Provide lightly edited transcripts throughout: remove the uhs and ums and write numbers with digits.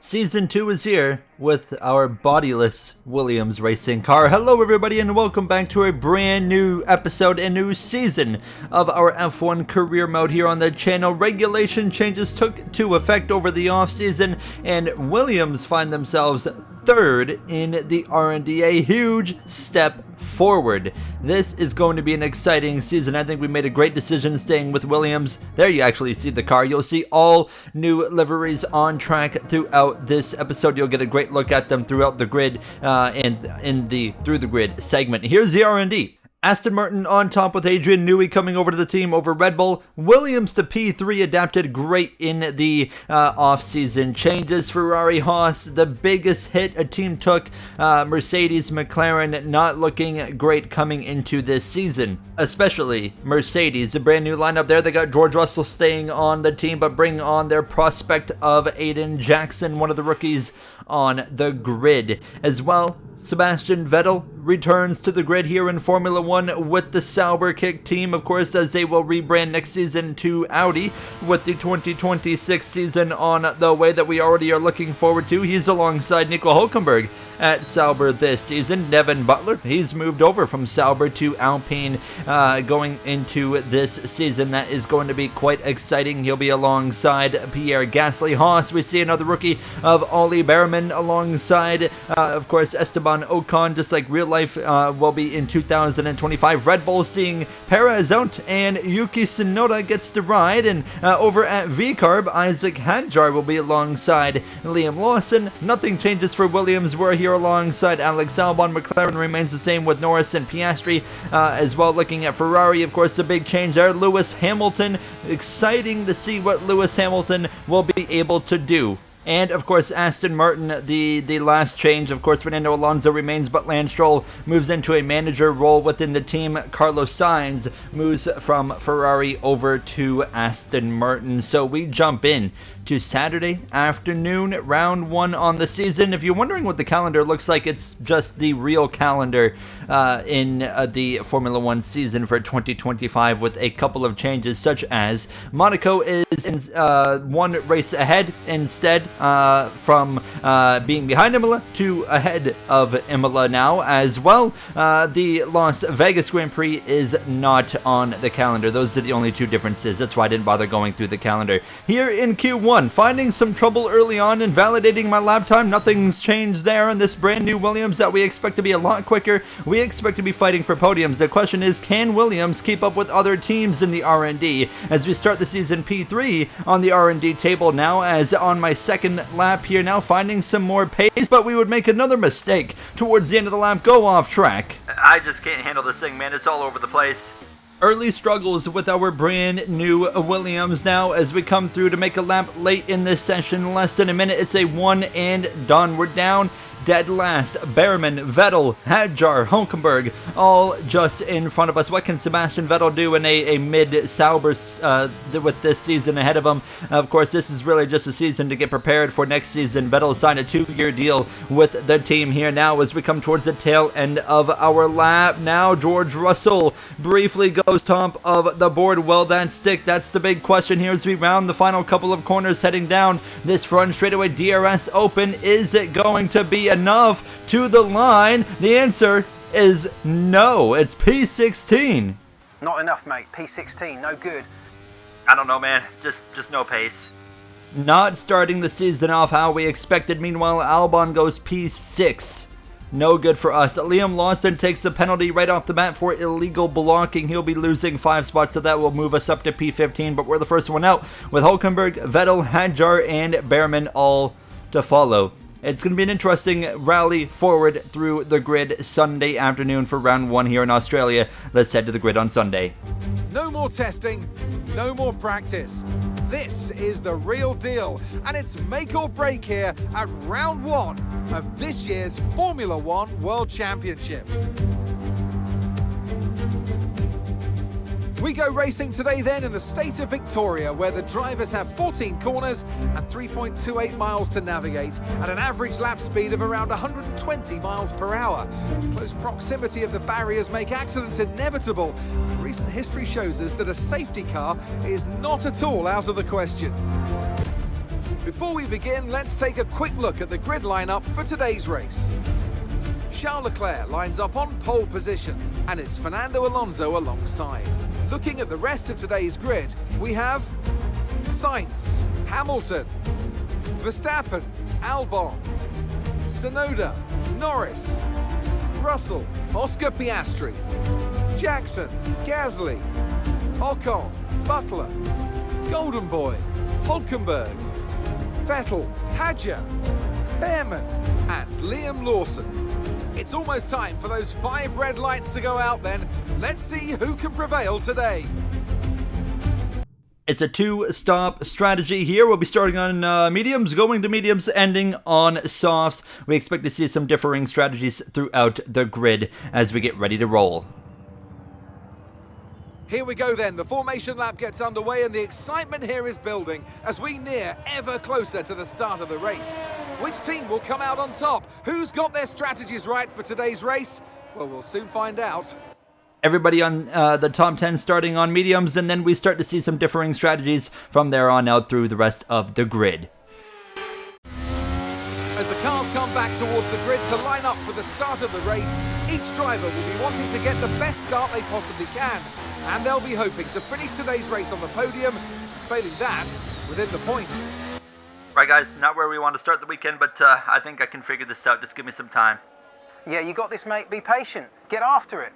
Season 2 is here with our bodiless Williams racing car. Hello everybody and welcome back to a brand new episode and new season of our F1 career mode here on the channel. Regulation changes took to effect over the off season and Williams find themselves third in the R&D, a huge step forward. This is going to be an exciting season. I think we made a great decision staying with Williams. There you actually see the car. You'll see all new liveries on track throughout this episode. You'll get a great look at them throughout the grid and in the through the grid segment. Here's the R&D. Aston Martin on top with Adrian Newey coming over to the team over Red Bull. Williams to P3 adapted great in the off-season changes. Ferrari, Haas, the biggest hit a team took. Mercedes, McLaren not looking great coming into this season. Especially Mercedes, a brand new lineup there. They got George Russell staying on the team, but bring on their prospect of Aiden Jackson, one of the rookies on the grid. As well, Sebastian Vettel returns to the grid here in Formula 1 with the Sauber Kick team, of course, as they will rebrand next season to Audi with the 2026 season on the way that we already are looking forward to. He's alongside Nico Hülkenberg at Sauber this season. Devin Butler, he's moved over from Sauber to Alpine going into this season. That is going to be quite exciting. He'll be alongside Pierre Gasly. Haas, we see another rookie of Ollie Behrman alongside, of course, Esteban Ocon, just like real life will be in 2025. Red Bull seeing Perez out and Yuki Tsunoda gets to ride, and over at VCarb, Isaac Hadjar will be alongside Liam Lawson. Nothing changes for Williams. We're here alongside Alex Albon. McLaren remains the same with Norris and Piastri. As well, looking at Ferrari, of course, the big change there. Lewis Hamilton, exciting to see what Lewis Hamilton will be able to do. And, of course, Aston Martin, the last change. Of course, Fernando Alonso remains, but Lance Stroll moves into a manager role within the team. Carlos Sainz moves from Ferrari over to Aston Martin. So we jump in to Saturday afternoon, round 1 on the season. If you're wondering what the calendar looks like, it's just the real calendar in the Formula 1 season for 2025 with a couple of changes, such as Monaco is in, one race ahead instead from being behind Imola to ahead of Imola now as well. The Las Vegas Grand Prix is not on the calendar. Those are the only two differences. That's why I didn't bother going through the calendar. Here in Q1, finding some trouble early on and validating my lap time. Nothing's changed there in this brand new Williams that we expect to be a lot quicker. We expect to be fighting for podiums. The question is, can Williams keep up with other teams in the R&D as we start the season P3 on the R&D table now, as on my second lap here now, finding some more pace, but we would make another mistake towards the end of the lap, go off track. I just can't handle this thing, man. It's all over the place. Early struggles with our brand new Williams now as we come through to make a lap late in this session. Less than a minute. It's a one and done. We're down dead last. Behrman, Vettel, Hadjar, Hülkenberg, all just in front of us. What can Sebastian Vettel do in a mid-Sauber with this season ahead of him? Of course, this is really just a season to get prepared for next season. Vettel signed a 2-year deal with the team here now as we come towards the tail end of our lap. Now, George Russell briefly goes top of the board. Will that stick? That's the big question here as we round the final couple of corners heading down this front straightaway. DRS open. Is it going to be enough to the line? The answer is no. It's P16. Not enough, mate. P16, no good. I don't know, man. Just no pace. Not starting the season off how we expected. Meanwhile, Albon goes P6. No good for us. Liam Lawson takes a penalty right off the bat for illegal blocking. He'll be losing 5 spots, so that will move us up to P15. But we're the first one out with Hülkenberg, Vettel, Hadjar, and Behrman all to follow. It's going to be an interesting rally forward through the grid Sunday afternoon for round 1 here in Australia. Let's head to the grid on Sunday. No more testing, no more practice. This is the real deal, and it's make or break here at round 1 of this year's Formula 1 World Championship. We go racing today then in the state of Victoria, where the drivers have 14 corners and 3.28 miles to navigate at an average lap speed of around 120 miles per hour. Close proximity of the barriers make accidents inevitable. Recent history shows us that a safety car is not at all out of the question. Before we begin, let's take a quick look at the grid lineup for today's race. Charles Leclerc lines up on pole position, and it's Fernando Alonso alongside. Looking at the rest of today's grid, we have Sainz, Hamilton, Verstappen, Albon, Tsunoda, Norris, Russell, Oscar Piastri, Jackson, Gasly, Ocon, Butler, Golden Boy, Hulkenberg, Vettel, Hadjar, Behrman, and Liam Lawson. It's almost time for those 5 red lights to go out then. Let's see who can prevail today. It's a 2-stop strategy here. We'll be starting on mediums, going to mediums, ending on softs. We expect to see some differing strategies throughout the grid as we get ready to roll. Here we go then, the formation lap gets underway and the excitement here is building as we near ever closer to the start of the race. Which team will come out on top? Who's got their strategies right for today's race? Well, we'll soon find out. Everybody on the top 10 starting on mediums, and then we start to see some differing strategies from there on out through the rest of the grid. As the cars come back towards the grid to line up for the start of the race, each driver will be wanting to get the best start they possibly can. And they'll be hoping to finish today's race on the podium, failing that, within the points. Right, guys, not where we want to start the weekend, but I think I can figure this out. Just give me some time. Yeah, you got this, mate. Be patient. Get after it.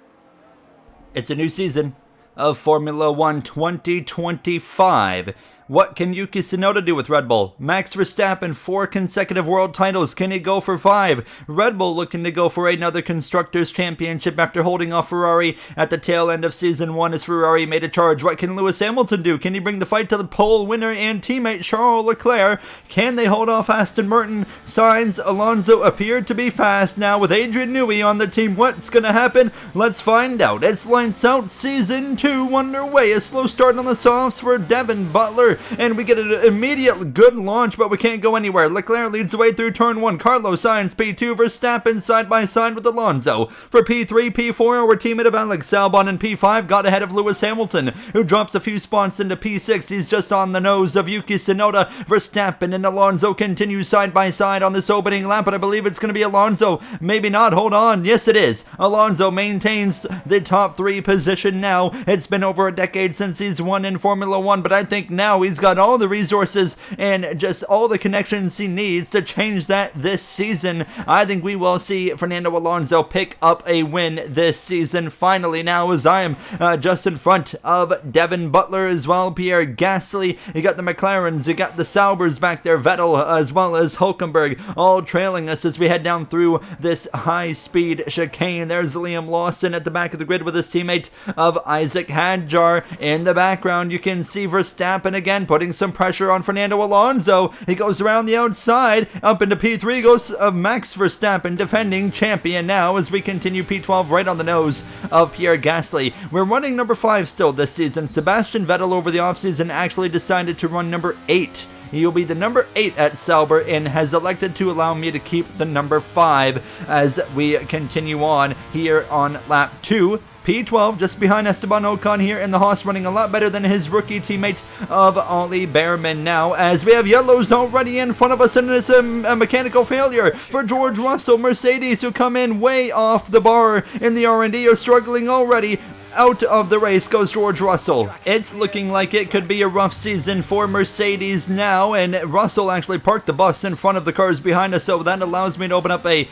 It's a new season of Formula 1 2025. What can Yuki Tsunoda do with Red Bull? Max Verstappen, 4 consecutive world titles. Can he go for 5? Red Bull looking to go for another Constructors' Championship after holding off Ferrari at the tail end of Season 1 as Ferrari made a charge. What can Lewis Hamilton do? Can he bring the fight to the pole winner and teammate Charles Leclerc? Can they hold off Aston Martin? Sainz, Alonso appeared to be fast now with Adrian Newey on the team. What's going to happen? Let's find out. It's Lights Out Season 2 underway. A slow start on the softs for Devin Butler. And we get an immediate good launch, but we can't go anywhere. Leclerc leads the way through turn 1. Carlos Sainz, P2, Verstappen side by side with Alonso. For P3, P4, our teammate of Alex Albon in P5 got ahead of Lewis Hamilton, who drops a few spots into P6. He's just on the nose of Yuki Tsunoda. Verstappen and Alonso continue side by side on this opening lap, but I believe it's going to be Alonso. Maybe not. Hold on. Yes, it is. Alonso maintains the top 3 position now. It's been over a decade since he's won in Formula 1, but I think now he's got all the resources and just all the connections he needs to change that this season. I think we will see Fernando Alonso pick up a win this season finally now, as I am just in front of Devin Butler as well. Pierre Gasly, you got the McLarens, you got the Saubers back there, Vettel as well as Hulkenberg all trailing us as we head down through this high-speed chicane. There's Liam Lawson at the back of the grid with his teammate of Isaac Hadjar. In the background you can see Verstappen again putting some pressure on Fernando Alonso. He goes around the outside. Up into P3 goes Max Verstappen, defending champion now as we continue P12 right on the nose of Pierre Gasly. We're running number 5 still this season. Sebastian Vettel over the offseason actually decided to run number 8. He'll be the number 8 at Sauber and has elected to allow me to keep the number 5 as we continue on here on lap 2. P12 just behind Esteban Ocon here in the Haas, running a lot better than his rookie teammate of Ollie Behrman now, as we have yellows already in front of us, and it's a mechanical failure for George Russell. Mercedes, who come in way off the bar in the R&D, are struggling already. Out of the race goes George Russell. It's looking like it could be a rough season for Mercedes now, and Russell actually parked the bus in front of the cars behind us, so that allows me to open up a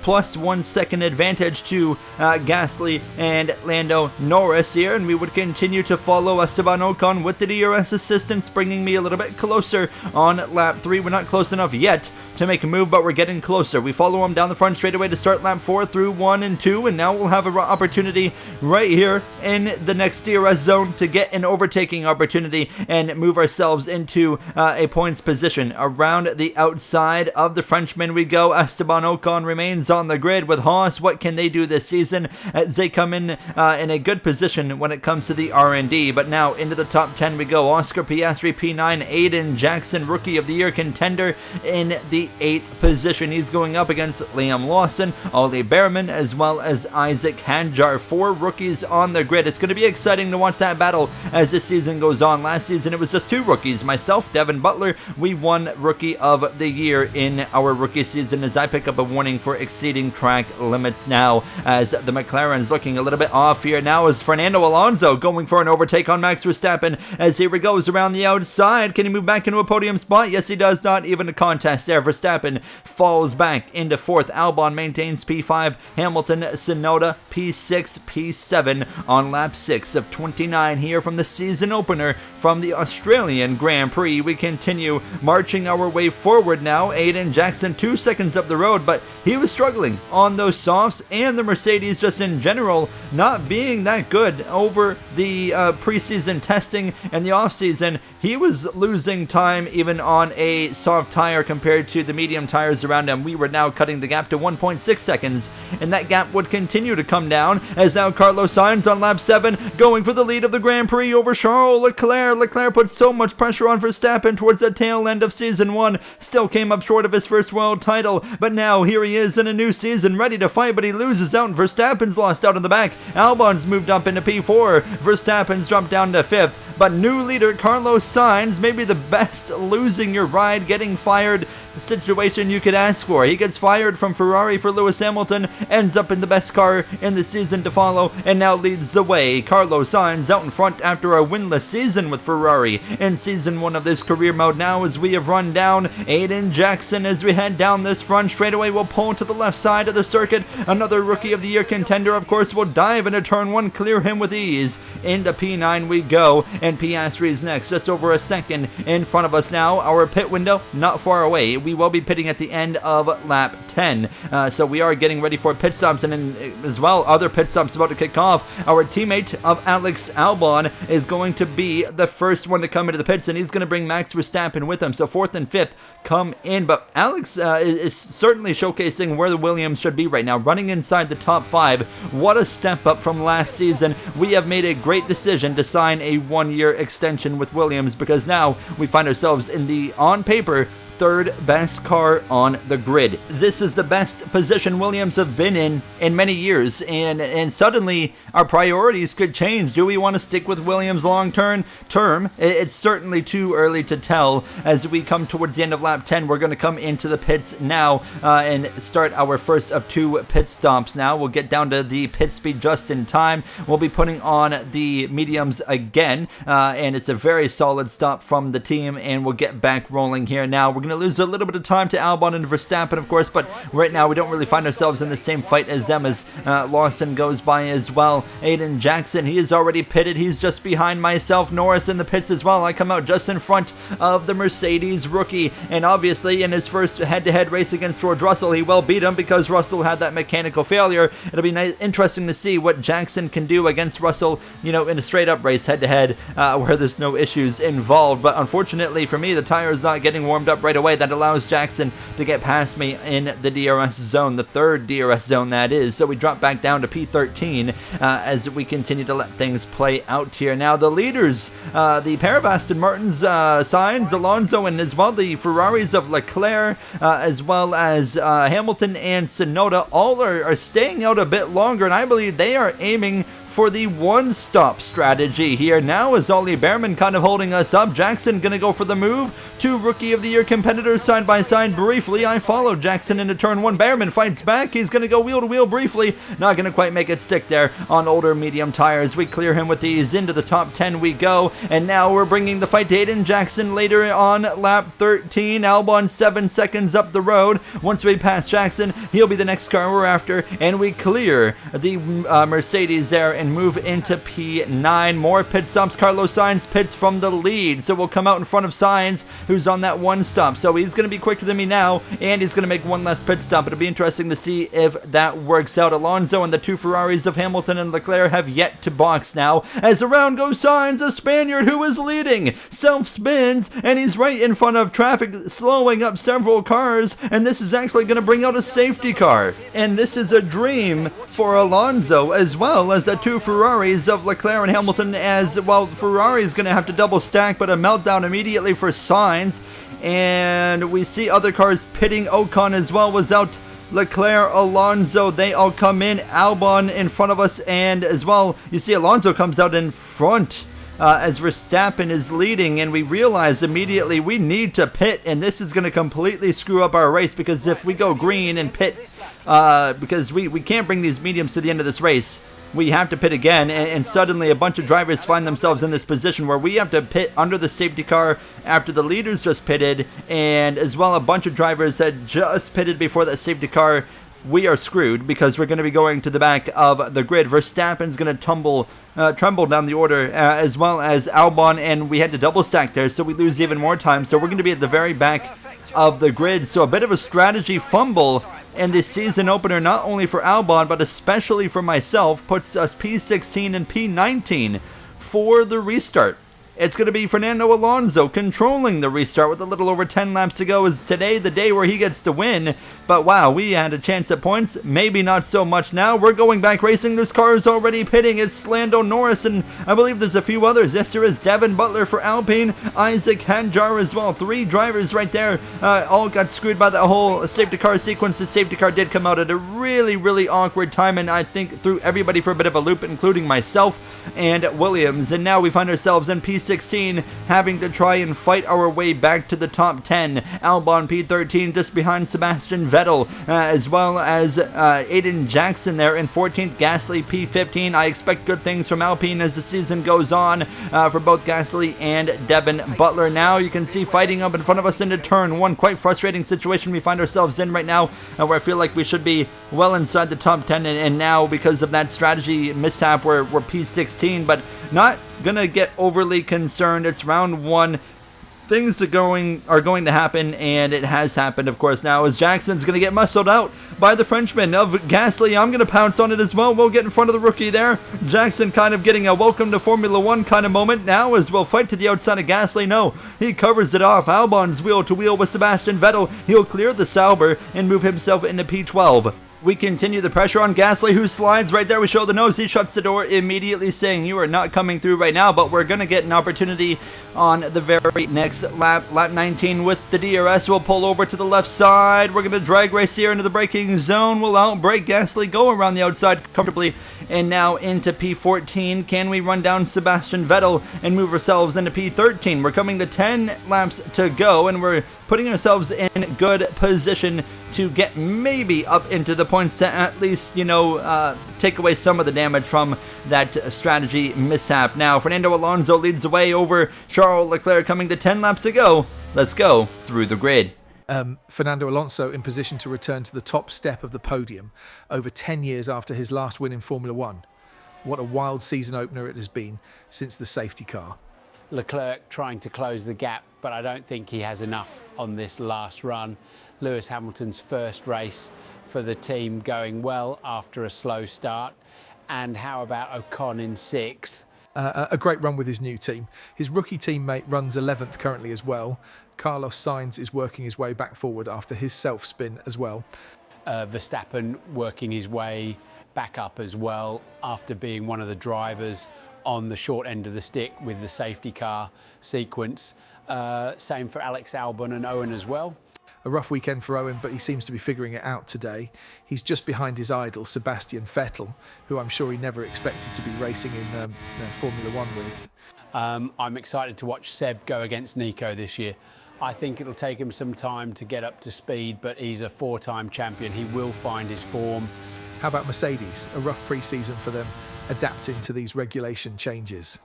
plus 1 second advantage to Gasly and Lando Norris here, and we would continue to follow Esteban Ocon with the DRS assistance, bringing me a little bit closer on lap 3. We're not close enough yet to make a move, but we're getting closer. We follow him down the front straightaway to start lap 4 through 1 and 2, and now we'll have an opportunity right here in the next DRS zone to get an overtaking opportunity and move ourselves into a points position. Around the outside of the Frenchman we go. Esteban Ocon remains on the grid with Haas. What can they do this season as they come in a good position when it comes to the R&D? But now into the top 10 we go. Oscar Piastri P9, Aiden Jackson, Rookie of the Year contender in the 8th position. He's going up against Liam Lawson, Ollie Behrman, as well as Isaac Hadjar. 4 rookies rookies on the grid. It's going to be exciting to watch that battle as this season goes on. Last season it was just 2 rookies. Myself, Devin Butler, we won Rookie of the Year in our rookie season as I pick up a warning for exceeding track limits now, as the McLaren's looking a little bit off here. Now is Fernando Alonso going for an overtake on Max Verstappen as here he goes around the outside. Can he move back into a podium spot? Yes, he does. Not even a contest there. Verstappen falls back into 4th. Albon maintains P5. Hamilton, Tsunoda, P6, P7 on lap 6 of 29 here from the season opener from the Australian Grand Prix. We continue marching our way forward now. Aiden Jackson 2 seconds up the road, but he was struggling on those softs, and the Mercedes just in general not being that good over the preseason testing and the offseason. He was losing time even on a soft tire compared to the medium tires around him. We were now cutting the gap to 1.6 seconds, and that gap would continue to come down as now Carlos Sainz on lap 7 going for the lead of the Grand Prix over Charles Leclerc. Leclerc put so much pressure on Verstappen towards the tail end of season 1, still came up short of his first world title, but now here he is in a new season ready to fight, but he loses out and Verstappen's lost out in the back. Albon's moved up into P4, Verstappen's dropped down to 5th, but new leader Carlos Sainz, maybe the best losing your ride, getting fired situation you could ask for. He gets fired from Ferrari for Lewis Hamilton, ends up in the best car in the season to follow, and now leads the way. Carlos Sainz out in front after a winless season with Ferrari in season 1 of this career mode. Now as we have run down Aiden Jackson as we head down this front straightaway, we'll pull to the left side of the circuit. Another Rookie of the Year contender, of course, will dive into turn 1, clear him with ease. Into P9 we go, and Piastri's next, just over a second in front of us now. Our pit window not far away. We will be pitting at the end of lap 10. So we are getting ready for pit stops, and then as well other pit stops about to kick off. Our teammate of Alex Albon is going to be the first one to come into the pits, and he's going to bring Max Verstappen with him. So 4th and 5th come in, but Alex is certainly showcasing where the Williams should be right now, running inside the top 5. What a step up from last season. We have made a great decision to sign a 1-year extension with Williams, because now we find ourselves in the, on paper, 3rd best car on the grid. This is the best position Williams have been in many years, and suddenly our priorities could change. Do we want to stick with Williams long term? It's certainly too early to tell. As we come towards the end of lap 10, we're going to come into the pits now and start our first of 2 pit stops now. We'll get down to the pit speed just in time. We'll be putting on the mediums again, and it's a very solid stop from the team, and we'll get back rolling here now. We're going to lose a little bit of time to Albon and Verstappen, of course, but right now we don't really find ourselves in the same fight as them, as Lawson goes by as well. Aiden Jackson, he is already pitted. He's just behind myself. Norris in the pits as well. I come out just in front of the Mercedes rookie, and obviously in his first head-to-head race against George Russell, he well beat him because Russell had that mechanical failure. It'll be interesting to see what Jackson can do against Russell, you know, in a straight-up race head-to-head where there's no issues involved. But unfortunately for me, the tire is not getting warmed up right away. That allows Jackson to get past me in the DRS zone, the 3rd DRS zone that is. So we drop back down to P13 as we continue to let things play out here. Now the leaders, the pair of Aston Martins, Sainz, Alonso, and as well the Ferraris of Leclerc, as well as Hamilton and Tsunoda, all are staying out a bit longer, and I believe they are aiming for the one-stop strategy here. Now is Ollie Behrman kind of holding us up. Jackson gonna go for the move. 2 Rookie of the Year competitors side by side briefly. I follow Jackson into turn 1. Behrman fights back. He's gonna go wheel to wheel briefly. Not gonna quite make it stick there on older medium tires. We clear him with these. Into the top 10 we go, and now we're bringing the fight to Aiden Jackson later on lap 13. Albon 7 seconds up the road. Once we pass Jackson, he'll be the next car we're after, and we clear the Mercedes there and move into P9. More pit stops. Carlos Sainz pits from the lead, so we'll come out in front of Sainz, who's on that 1 stop. So he's going to be quicker than me now, and he's going to make 1 less pit stop. It'll be interesting to see if that works out. Alonso and the 2 Ferraris of Hamilton and Leclerc have yet to box now. As around goes Sainz, a Spaniard who is leading, self-spins, and he's right in front of traffic, slowing up several cars, and this is actually going to bring out a safety car. And this is a dream for Alonso, as well as the 2 Ferraris of Leclerc and Hamilton, as well. Ferrari is going to have to double stack, but a meltdown immediately for Sainz, and we see other cars pitting. Ocon as well was out Leclerc, Alonso, they all come in. Albon in front of us, and as well, you see Alonso comes out in front as Verstappen is leading, and we realize immediately we need to pit, and this is going to completely screw up our race, because if we go green and pit, because we can't bring these mediums to the end of this race, we have to pit again, and suddenly a bunch of drivers find themselves in this position where we have to pit under the safety car after the leaders just pitted, and as well a bunch of drivers that just pitted before that safety car. We are screwed because we're going to be going to the back of the grid. Verstappen's going to tremble down the order, as well as Albon, and we had to double stack there, so we lose even more time. So we're going to be at the very back of the grid. So a bit of a strategy fumble in this season opener, not only for Albon, but especially for myself, puts us P16 and P19 for the restart. It's going to be Fernando Alonso controlling the restart with a little over 10 laps to go. Is today the day where he gets to win? But wow, we had a chance at points. Maybe not so much now. We're going back racing. This car is already pitting. It's Lando Norris, and I believe there's a few others. Yes, there is Devin Butler for Alpine, Isaac Hadjar as well. 3 drivers right there. All got screwed by the whole safety car sequence. The safety car did come out at a really awkward time, and I think threw everybody for a bit of a loop, including myself and Williams. And now we find ourselves in P16, having to try and fight our way back to the top 10. Albon P13 just behind Sebastian Vettel, as well as Aiden Jackson there in 14th. Gasly P15. I expect good things from Alpine as the season goes on for both Gasly and Devin Butler. Now you can see fighting up in front of us into turn 1. Quite frustrating situation we find ourselves in right now, where I feel like we should be well inside the top 10, and now because of that strategy mishap we're P16, but not gonna get overly concerned. It's round 1. Things are going to happen, and it has happened, of course, now, as Jackson's going to get muscled out by the Frenchman of Gasly. I'm going to pounce on it as well. We'll get in front of the rookie there. Jackson kind of getting a welcome to Formula 1 kind of moment now, as we'll fight to the outside of Gasly. No, he covers it off. Albon's wheel to wheel with Sebastian Vettel. He'll clear the Sauber and move himself into P12. We continue the pressure on Gasly, who slides right there. We show the nose. He shuts the door immediately, saying, "You are not coming through right now," but we're going to get an opportunity on the very next lap. Lap 19 with the DRS. We'll pull over to the left side. We're going to drag race here into the braking zone. We'll outbrake Gasly, go around the outside comfortably, and now into P14. Can we run down Sebastian Vettel and move ourselves into P13? We're coming to 10 laps to go, and we're putting ourselves in good position to get maybe up into the points to at least, take away some of the damage from that strategy mishap. Now, Fernando Alonso leads the way over Charles Leclerc, coming to 10 laps to go. Let's go through the grid. Fernando Alonso in position to return to the top step of the podium over 10 years after his last win in Formula 1. What a wild season opener it has been since the safety car. Leclerc trying to close the gap, but I don't think he has enough on this last run. Lewis Hamilton's first race for the team going well after a slow start. And how about Ocon in 6th? A great run with his new team. His rookie teammate runs 11th currently as well. Carlos Sainz is working his way back forward after his self-spin as well. Verstappen working his way back up as well after being one of the drivers on the short end of the stick with the safety car sequence. Same for Alex Albon and Owen as well. A rough weekend for Owen, but he seems to be figuring it out today. He's just behind his idol, Sebastian Vettel, who I'm sure he never expected to be racing in Formula 1 with. I'm excited to watch Seb go against Nico this year. I think it'll take him some time to get up to speed, but he's a 4-time champion. He will find his form. How about Mercedes? A rough pre-season for them, adapting to these regulation changes.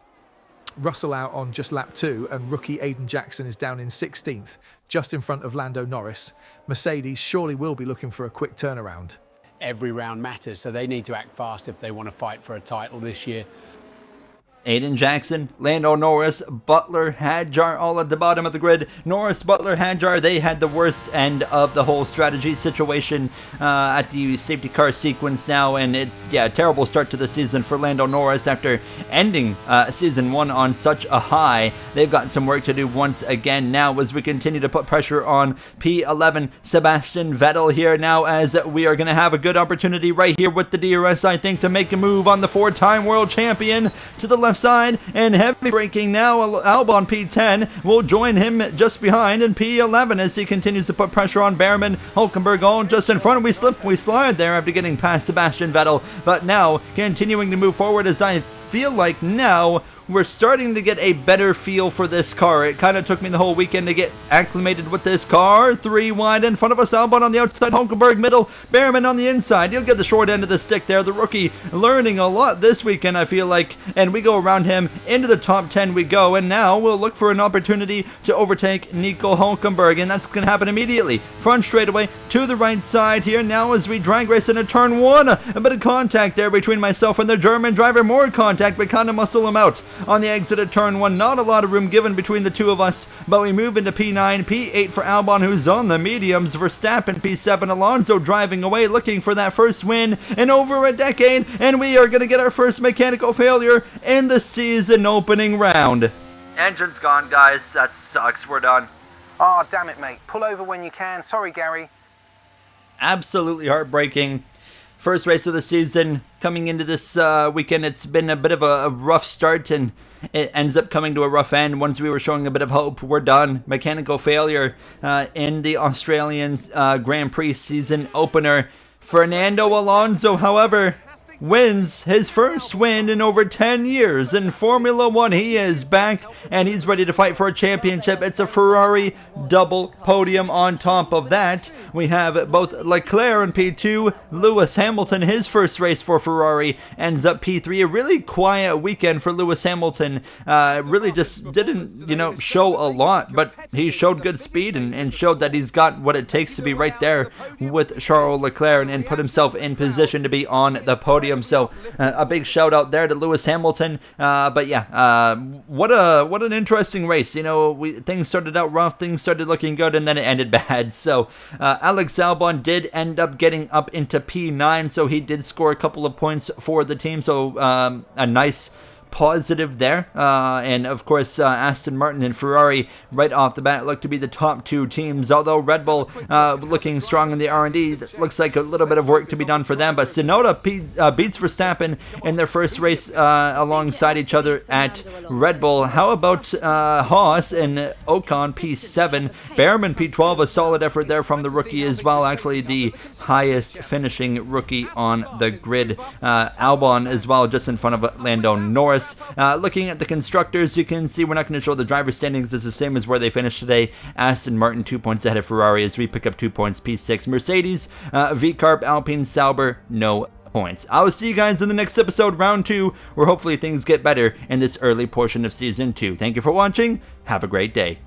Russell out on just lap 2, and rookie Aiden Jackson is down in 16th, just in front of Lando Norris. Mercedes surely will be looking for a quick turnaround. Every round matters, so they need to act fast if they want to fight for a title this year. Aiden Jackson, Lando Norris, Butler, Hadjar all at the bottom of the grid. Norris, Butler, Hadjar, they had the worst end of the whole strategy situation at the safety car sequence now, and it's, a terrible start to the season for Lando Norris after ending season 1 on such a high. They've got some work to do once again now as we continue to put pressure on P11 Sebastian Vettel here now, as we are going to have a good opportunity right here with the DRS, I think, to make a move on the 4-time world champion to the left left side, and heavy braking now. Albon P10 will join him just behind in P11 as he continues to put pressure on Behrman. Hulkenberg all just in front. We slip, we slide there after getting past Sebastian Vettel, but now continuing to move forward as I feel like now we're starting to get a better feel for this car. It kind of took me the whole weekend to get acclimated with this car. 3 wide in front of us, Albon on the outside, Hulkenberg middle, Behrman on the inside. He'll get the short end of the stick there. The rookie learning a lot this weekend, I feel like, and we go around him. Into the top 10 we go, and now we'll look for an opportunity to overtake Nico Hulkenberg, and that's going to happen immediately. Front straightaway to the right side here now as we drag race into turn 1. A bit of contact there between myself and the German driver. More contact, but kind of muscle him out. On the exit of turn 1, not a lot of room given between the two of us, but we move into P9, P8 for Albon, who's on the mediums, Verstappen P7, Alonso driving away, looking for that first win in over a decade, and we are going to get our first mechanical failure in the season opening round. Engine's gone, guys. That sucks. We're done. Oh, damn it, mate. Pull over when you can. Sorry, Gary. Absolutely heartbreaking. First race of the season coming into this weekend. It's been a bit of a rough start, and it ends up coming to a rough end. Once we were showing a bit of hope, we're done. Mechanical failure in the Australian Grand Prix season opener. Fernando Alonso, however, wins his first win in over 10 years in Formula 1. He is back, and he's ready to fight for a championship. It's a Ferrari double podium. On top of that, we have both Leclerc in P2, Lewis Hamilton, his first race for Ferrari, ends up P3. A really quiet weekend for Lewis Hamilton. Really just didn't, show a lot, but he showed good speed and showed that he's got what it takes to be right there with Charles Leclerc and put himself in position to be on the podium. So a big shout out there to Lewis Hamilton. But yeah, what an interesting race. Things started out rough, things started looking good, and then it ended bad. So Alex Albon did end up getting up into P9, so he did score a couple of points for the team. So a nice positive there, and of course Aston Martin and Ferrari right off the bat look to be the top two teams, although Red Bull looking strong in the R&D. Looks like a little bit of work to be done for them, but Tsunoda beats Verstappen in their first race alongside each other at Red Bull. How about Haas and Ocon P7, Behrman P12, a solid effort there from the rookie as well, actually the highest finishing rookie on the grid. Albon as well, just in front of Lando Norris. Looking at the constructors, you can see we're not going to show the driver standings. It's the same as where they finished today. Aston Martin 2 points ahead of Ferrari as we pick up 2 points. P6 Mercedes, V-Carb, Alpine, Sauber, no points. I will see you guys in the next episode, round 2, where hopefully things get better in this early portion of season 2. Thank you for watching. Have a great day.